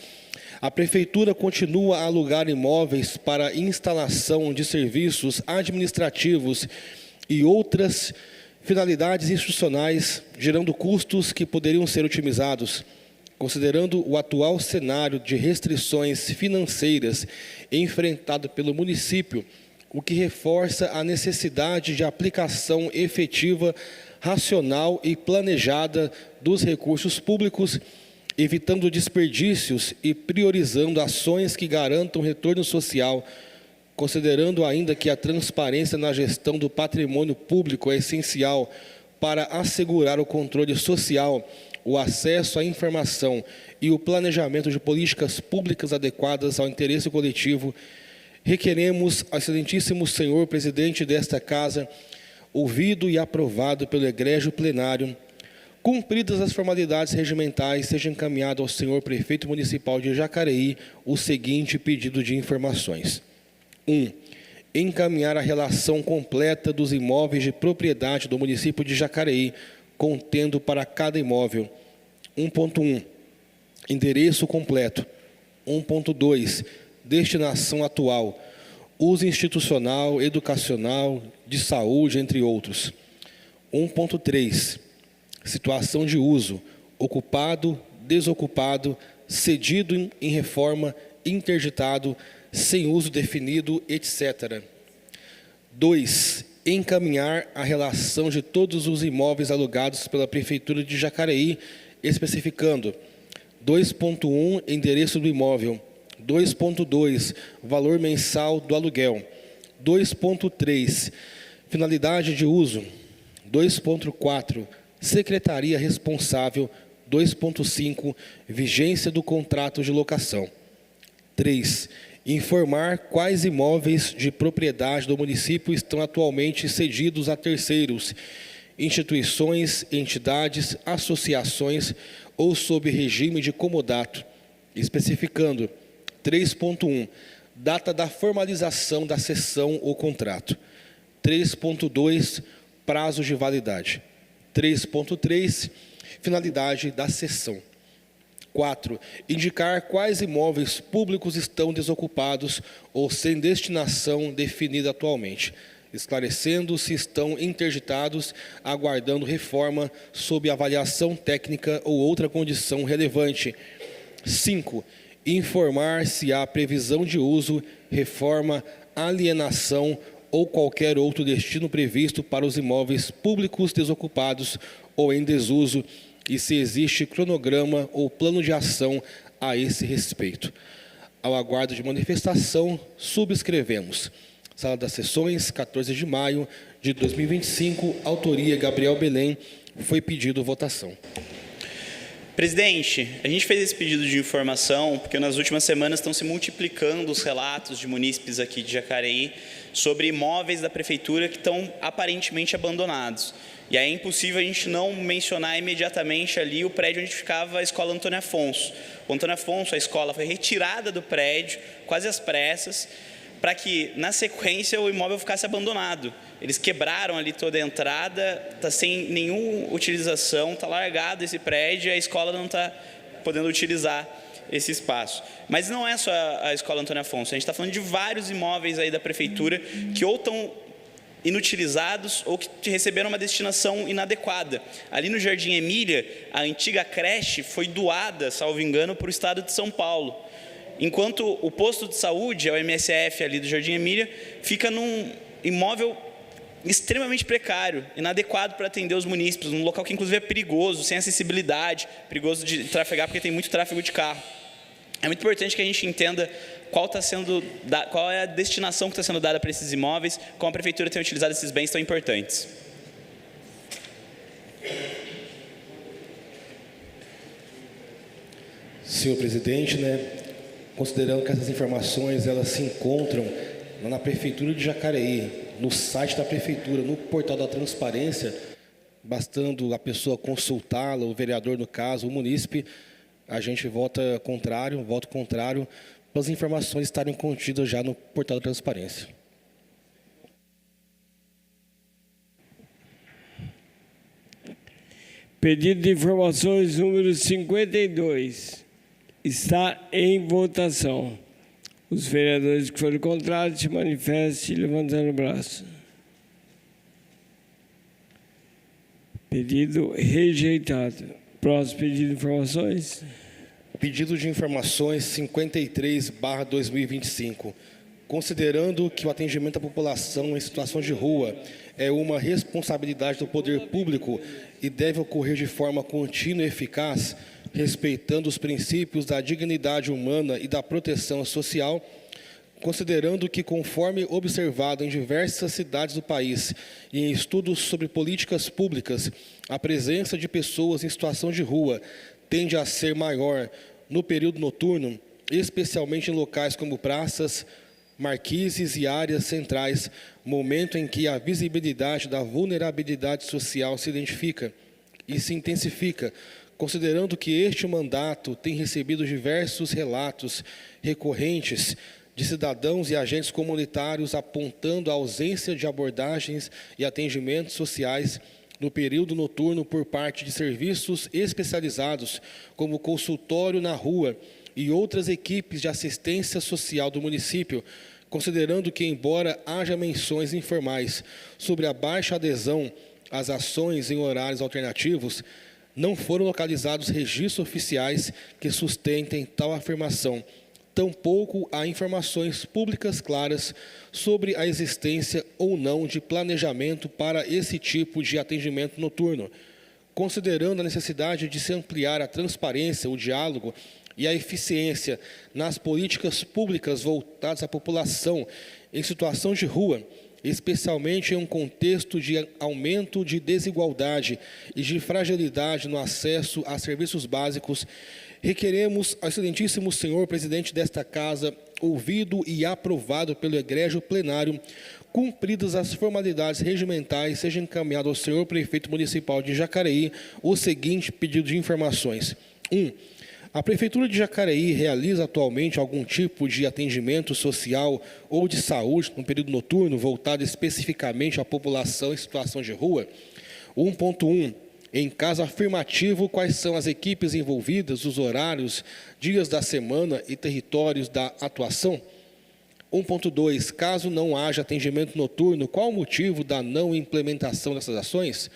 a Prefeitura continua a alugar imóveis para instalação de serviços administrativos e outras finalidades institucionais, gerando custos que poderiam ser otimizados. Considerando o atual cenário de restrições financeiras enfrentado pelo município, o que reforça a necessidade de aplicação efetiva, racional e planejada dos recursos públicos, evitando desperdícios e priorizando ações que garantam retorno social, considerando ainda que a transparência na gestão do patrimônio público é essencial para assegurar o controle social, o acesso à informação e o planejamento de políticas públicas adequadas ao interesse coletivo, requeremos ao excelentíssimo senhor presidente desta Casa, ouvido e aprovado pelo egrégio plenário, cumpridas as formalidades regimentais, seja encaminhado ao senhor prefeito municipal de Jacareí o seguinte pedido de informações. 1. Encaminhar a relação completa dos imóveis de propriedade do município de Jacareí, contendo para cada imóvel. 1.1. Endereço completo. 1.2. Destinação atual. Uso institucional, educacional, de saúde, entre outros. 1.3. Situação de uso. Ocupado, desocupado, cedido em reforma, interditado, sem uso definido, etc. 2. Encaminhar a relação de todos os imóveis alugados pela Prefeitura de Jacareí, especificando 2.1, endereço do imóvel, 2.2, valor mensal do aluguel, 2.3, finalidade de uso, 2.4, secretaria responsável, 2.5, vigência do contrato de locação. 3. Informar quais imóveis de propriedade do município estão atualmente cedidos a terceiros, instituições, entidades, associações ou sob regime de comodato, especificando 3.1, data da formalização da cessão ou contrato. 3.2, prazo de validade. 3.3, finalidade da cessão. 4. Indicar quais imóveis públicos estão desocupados ou sem destinação definida atualmente, esclarecendo se estão interditados, aguardando reforma sob avaliação técnica ou outra condição relevante. 5. Informar se há previsão de uso, reforma, alienação ou qualquer outro destino previsto para os imóveis públicos desocupados ou em desuso, e se existe cronograma ou plano de ação a esse respeito. Ao aguardo de manifestação, subscrevemos. Sala das Sessões, 14 de maio de 2025, autoria Gabriel Belém, foi pedido votação. Presidente, a gente fez esse pedido de informação porque nas últimas semanas estão se multiplicando os relatos de munícipes aqui de Jacareí sobre imóveis da Prefeitura que estão aparentemente abandonados. E aí é impossível a gente não mencionar imediatamente ali o prédio onde ficava a Escola Antônio Afonso. O Antônio Afonso, a escola, foi retirada do prédio, quase às pressas, para que, na sequência, o imóvel ficasse abandonado. Eles quebraram ali toda a entrada, está sem nenhuma utilização, está largado esse prédio e a escola não está podendo utilizar esse espaço. Mas não é só a Escola Antônio Afonso, a gente está falando de vários imóveis aí da Prefeitura que ou estão inutilizados ou que receberam uma destinação inadequada. Ali no Jardim Emília, a antiga creche foi doada, salvo engano, para o estado de São Paulo. enquanto o posto de saúde, o MSF ali do Jardim Emília, fica num imóvel extremamente precário, inadequado para atender os munícipes, num local que inclusive é perigoso, sem acessibilidade, perigoso de trafegar porque tem muito tráfego de carro. É muito importante que a gente entenda qual é a destinação que está sendo dada para esses imóveis, como a Prefeitura tem utilizado esses bens tão importantes. Senhor presidente, considerando que essas informações elas se encontram na Prefeitura de Jacareí, no site da Prefeitura, no portal da transparência, bastando a pessoa consultá-la, o vereador no caso, o munícipe, a gente voto contrário para as informações estarem contidas já no portal da transparência. Pedido de informações número 52 está em votação. Os vereadores que forem contrários se manifestem levantando o braço. Pedido rejeitado. Próximo pedido de informações. Pedido de informações 53/2025. Considerando que o atendimento à população em situação de rua é uma responsabilidade do poder público e deve ocorrer de forma contínua e eficaz, respeitando os princípios da dignidade humana e da proteção social, considerando que, conforme observado em diversas cidades do país e em estudos sobre políticas públicas, a presença de pessoas em situação de rua tende a ser maior no período noturno, especialmente em locais como praças, marquises e áreas centrais, momento em que a visibilidade da vulnerabilidade social se identifica e se intensifica, considerando que este mandato tem recebido diversos relatos recorrentes de cidadãos e agentes comunitários apontando a ausência de abordagens e atendimentos sociais no período noturno por parte de serviços especializados, como consultório na rua e outras equipes de assistência social do município, considerando que, embora haja menções informais sobre a baixa adesão às ações em horários alternativos, não foram localizados registros oficiais que sustentem tal afirmação. Tampouco há informações públicas claras sobre a existência ou não de planejamento para esse tipo de atendimento noturno. Considerando a necessidade de se ampliar a transparência, o diálogo e a eficiência nas políticas públicas voltadas à população em situação de rua, especialmente em um contexto de aumento de desigualdade e de fragilidade no acesso a serviços básicos, requeremos ao excelentíssimo senhor presidente desta Casa, ouvido e aprovado pelo egrégio plenário, cumpridas as formalidades regimentais, seja encaminhado ao senhor prefeito municipal de Jacareí o seguinte pedido de informações. 1. A Prefeitura de Jacareí realiza atualmente algum tipo de atendimento social ou de saúde no período noturno voltado especificamente à população em situação de rua? 1.1. Em caso afirmativo, quais são as equipes envolvidas, os horários, dias da semana e territórios da atuação? 1.2. Caso não haja atendimento noturno, qual o motivo da não implementação dessas ações?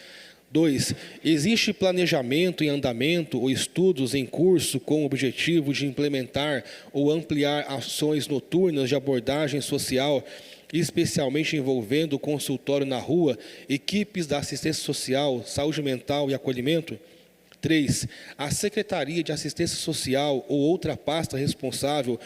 2. Existe planejamento em andamento ou estudos em curso com o objetivo de implementar ou ampliar ações noturnas de abordagem social, especialmente envolvendo o consultório na rua, equipes da assistência social, saúde mental e acolhimento? 3. A Secretaria de Assistência Social ou outra pasta responsável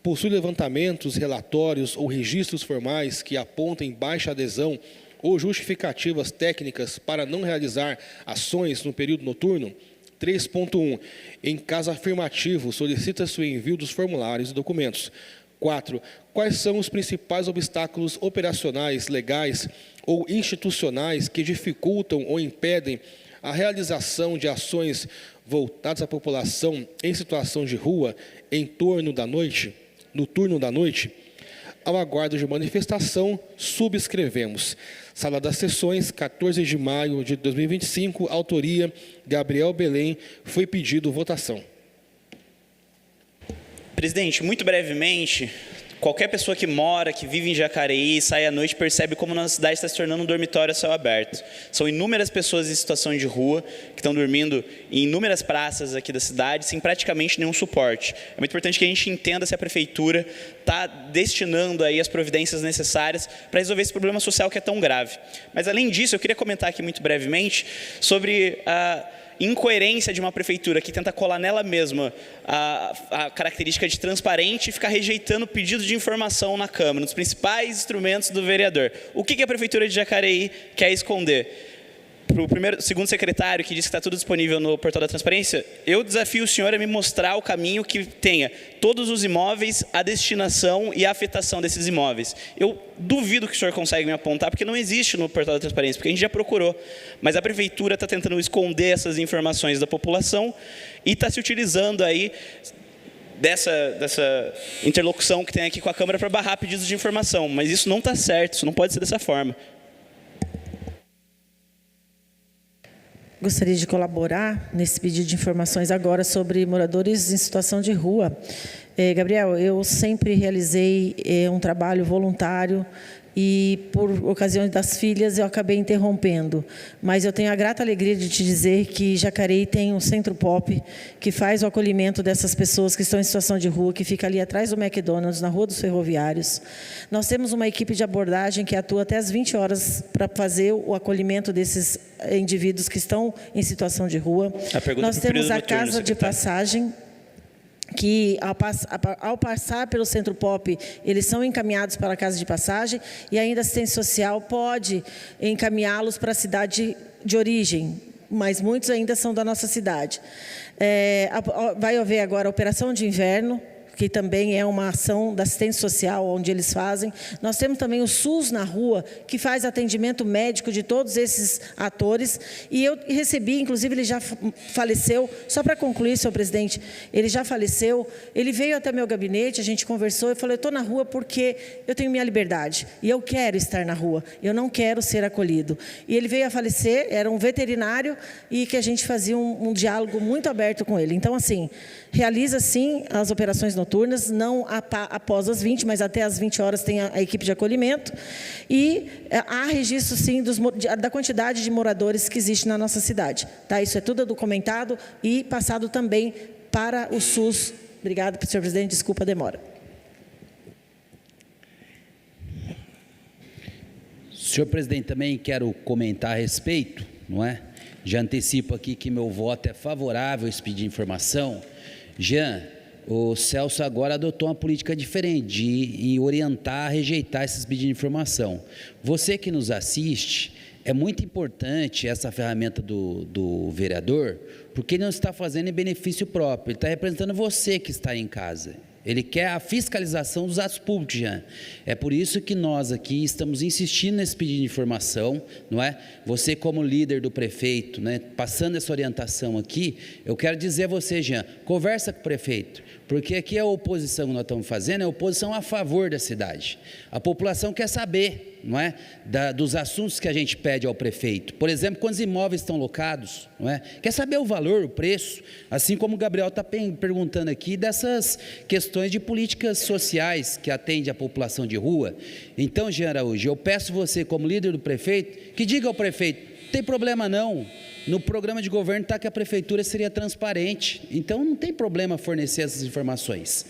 possui levantamentos, relatórios ou registros formais que apontem baixa adesão ou justificativas técnicas para não realizar ações no período noturno? 3.1. Em caso afirmativo, solicita-se o envio dos formulários e documentos. 4. Quais são os principais obstáculos operacionais, legais ou institucionais que dificultam ou impedem a realização de ações voltadas à população em situação de rua em torno da noite, no turno da noite? Ao aguardo de manifestação, subscrevemos. Sala das Sessões, 14 de maio de 2025, autoria Gabriel Belém, foi pedido votação. Presidente, muito brevemente, Qualquer pessoa que mora, que vive em Jacareí, sai à noite, percebe como a cidade está se tornando um dormitório a céu aberto. São inúmeras pessoas em situação de rua, que estão dormindo em inúmeras praças aqui da cidade, sem praticamente nenhum suporte. É muito importante que a gente entenda se a prefeitura está destinando aí as providências necessárias para resolver esse problema social que é tão grave. Mas, além disso, eu queria comentar aqui muito brevemente sobre a incoerência de uma prefeitura que tenta colar nela mesma a característica de transparente e ficar rejeitando pedido de informação na Câmara, nos principais instrumentos do vereador. O que a prefeitura de Jacareí quer esconder? Para o segundo secretário, que disse que está tudo disponível no portal da transparência, eu desafio o senhor a me mostrar o caminho que tenha todos os imóveis, a destinação e a afetação desses imóveis. Eu duvido que o senhor consegue me apontar, porque não existe no portal da transparência, porque a gente já procurou. Mas a prefeitura está tentando esconder essas informações da população e está se utilizando aí dessa interlocução que tem aqui com a Câmara para barrar pedidos de informação. Mas isso não está certo, isso não pode ser dessa forma. Gostaria de colaborar nesse pedido de informações agora sobre moradores em situação de rua. Gabriel, eu sempre realizei um trabalho voluntário e, por ocasião das filhas, eu acabei interrompendo. Mas eu tenho a grata alegria de te dizer que Jacareí tem um centro pop que faz o acolhimento dessas pessoas que estão em situação de rua, que fica ali atrás do McDonald's, na Rua dos Ferroviários. Nós temos uma equipe de abordagem que atua até às 20 horas para fazer o acolhimento desses indivíduos que estão em situação de rua. Nós temos a casa de passagem, que ao passar pelo Centro Pop, eles são encaminhados para a casa de passagem e ainda a assistência social pode encaminhá-los para a cidade de origem, mas muitos ainda são da nossa cidade. Vai haver agora a operação de inverno, que também é uma ação da assistência social, onde eles fazem. Nós temos também o SUS na rua, que faz atendimento médico de todos esses atores. E eu recebi, inclusive, ele já faleceu, só para concluir, senhor presidente, ele já faleceu, ele veio até meu gabinete, a gente conversou, eu falei, eu estou na rua porque eu tenho minha liberdade, e eu quero estar na rua, eu não quero ser acolhido. E ele veio a falecer, era um veterinário, e que a gente fazia um diálogo muito aberto com ele. Então, assim, realiza, sim, as operações noturnas, não após as 20, mas até as 20 horas tem a equipe de acolhimento. E há registro, sim, da quantidade de moradores que existe na nossa cidade. Tá? Isso é tudo documentado e passado também para o SUS. Obrigado, senhor presidente, desculpa a demora. Senhor presidente, também quero comentar a respeito, não é? Já antecipo aqui que meu voto é favorável a esse pedido de informação. Jean, o Celso agora adotou uma política diferente de orientar, rejeitar esses pedidos de informação. Você que nos assiste, é muito importante essa ferramenta do vereador, porque ele não está fazendo em benefício próprio, ele está representando você que está em casa. Ele quer a fiscalização dos atos públicos, Jean. É por isso que nós aqui estamos insistindo nesse pedido de informação, não é? Você como líder do prefeito, né, passando essa orientação aqui, eu quero dizer a você, Jean, conversa com o prefeito, porque aqui a oposição que nós estamos fazendo é a oposição a favor da cidade. A população quer saber, não é, dos assuntos que a gente pede ao prefeito. Por exemplo, quantos imóveis estão locados, não é? Quer saber o valor, o preço, assim como o Gabriel está perguntando aqui dessas questões de políticas sociais que atende a população de rua. Então, Jean Araújo, eu peço você, como líder do prefeito, que diga ao prefeito, não tem problema não, no programa de governo está que a prefeitura seria transparente, então não tem problema fornecer essas informações.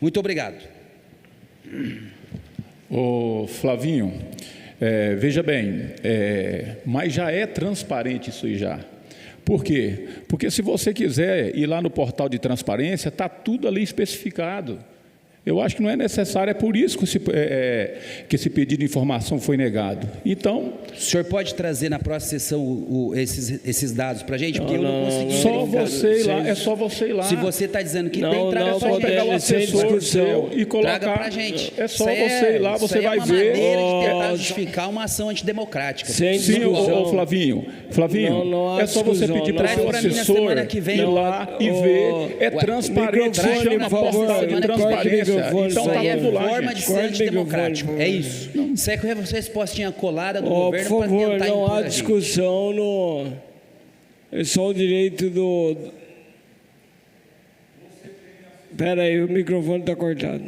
Muito obrigado. Ô Flavinho, veja bem, mas já é transparente isso aí já. Por quê? Porque se você quiser ir lá no portal de transparência, está tudo ali especificado. Eu acho que não é necessário, é por isso que esse pedido de informação foi negado. Então... O senhor pode trazer na próxima sessão esses dados para a gente? Porque eu não consegui... Só você ir lá, é só você ir lá. Se você está dizendo que tem, traga só pegar o assessor seu e colocar... Traga para a gente. É só você ir lá, você vai ver... Isso é uma maneira de tentar justificar uma ação antidemocrática. Sim, ô Flavinho, é só você pedir para o seu assessor ir lá e ver. É transparente, chama portal de transparência. Então está tudo lá, forma de ser antidemocrático. É isso. Isso é que essa respostinha colada do governo para tentar impor. Não há discussão no... É só o direito do... Espera aí, o microfone está cortado.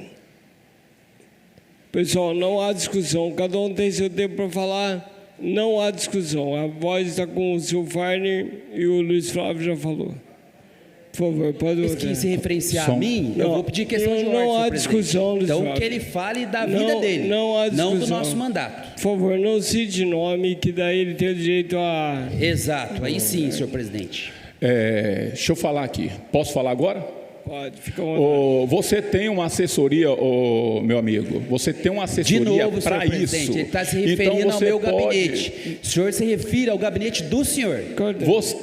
Pessoal, não há discussão. Cada um tem seu tempo para falar. Não há discussão. A voz está com o Sr. Farner e o Luiz Flávio já falou. Por favor, pode Mas votar. que se referenciar a mim, eu vou pedir questão de ordem, não há senhor presidente. discussão, Luiz Então, Flávio. que ele fale da vida dele, não há discussão. não do nosso mandato. Por favor, não cite nome, que daí ele tem o direito a... Exato, aí sim, senhor presidente. Deixa eu falar aqui. Posso falar agora? Pode, fica à vontade. Você tem uma assessoria, meu amigo, você tem uma De assessoria novo, senhor para presidente, isso. ele está se referindo Então, ao você meu pode- gabinete. O senhor se refira ao gabinete do senhor. Você,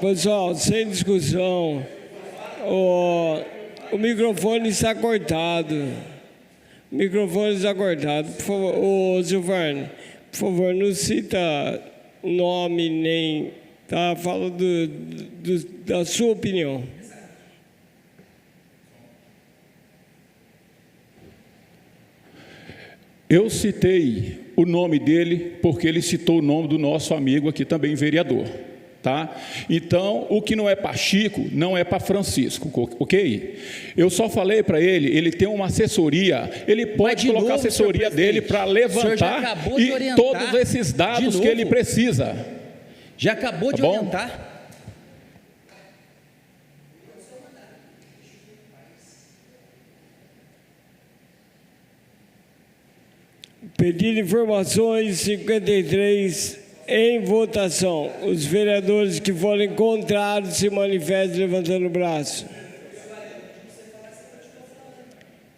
Pessoal, sem discussão. O microfone está cortado. O microfone está cortado. Por favor, ô Silvane, por favor, não cita nome nem... Tá? Fala da sua opinião. eu citei o nome dele porque ele citou o nome do nosso amigo aqui também, vereador. Tá? Então, o que não é para Chico, não é para Francisco, ok? Eu só falei para ele tem uma assessoria, ele pode colocar a assessoria dele para levantar e todos esses dados que ele precisa. Já acabou de bom? orientar. Pedido de informações 53 em votação. Os vereadores que forem contrários se manifestem levantando o braço.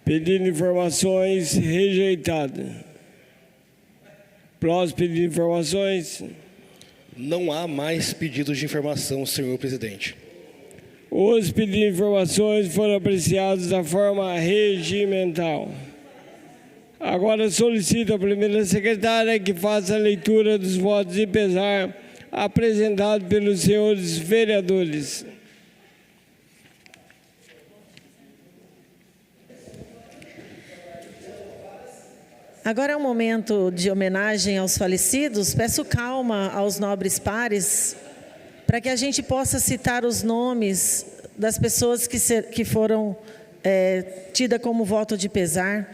Pedido de informações rejeitado. Próximo pedido de informações. Não há mais pedidos de informação, senhor presidente. Os pedidos de informações foram apreciados da forma regimental. Agora solicito à primeira secretária que faça a leitura dos votos de pesar apresentados pelos senhores vereadores. Agora é um momento de homenagem aos falecidos. Peço calma aos nobres pares, para que a gente possa citar os nomes das pessoas que foram tidas como voto de pesar.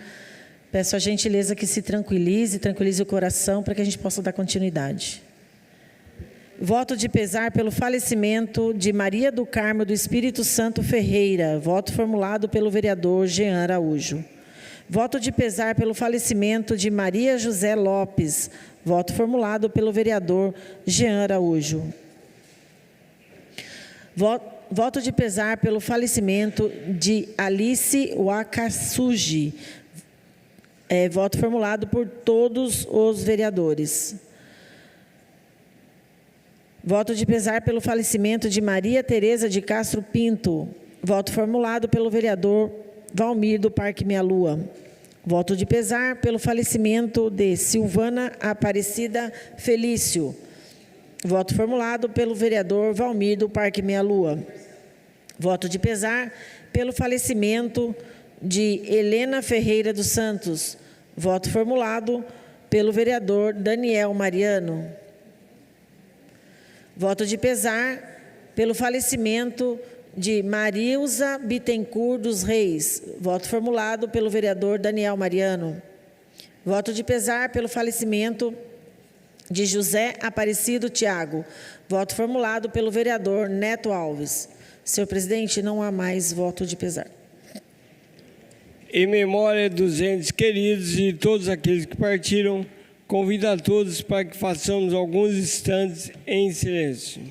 Peço a gentileza que se tranquilize o coração, para que a gente possa dar continuidade. Voto de pesar pelo falecimento de Maria do Carmo do Espírito Santo Ferreira, voto formulado pelo vereador Jean Araújo. Voto de pesar pelo falecimento de Maria José Lopes, voto formulado pelo vereador Jean Araújo. Voto de pesar pelo falecimento de Alice Wakasuji, voto formulado por todos os vereadores. Voto de pesar pelo falecimento de Maria Tereza de Castro Pinto, voto formulado pelo vereador Valmir do Parque Meia Lua. Voto de pesar pelo falecimento de Silvana Aparecida Felício, voto formulado pelo vereador Valmir do Parque Meia Lua. Voto de pesar pelo falecimento de Helena Ferreira dos Santos, voto formulado pelo vereador Daniel Mariano. Voto de pesar pelo falecimento de Marilza Bittencourt dos Reis, voto formulado pelo vereador Daniel Mariano. Voto de pesar pelo falecimento de José Aparecido Tiago, voto formulado pelo vereador Neto Alves. Senhor presidente, não há mais voto de pesar. Em memória dos entes queridos e de todos aqueles que partiram, convido a todos para que façamos alguns instantes em silêncio.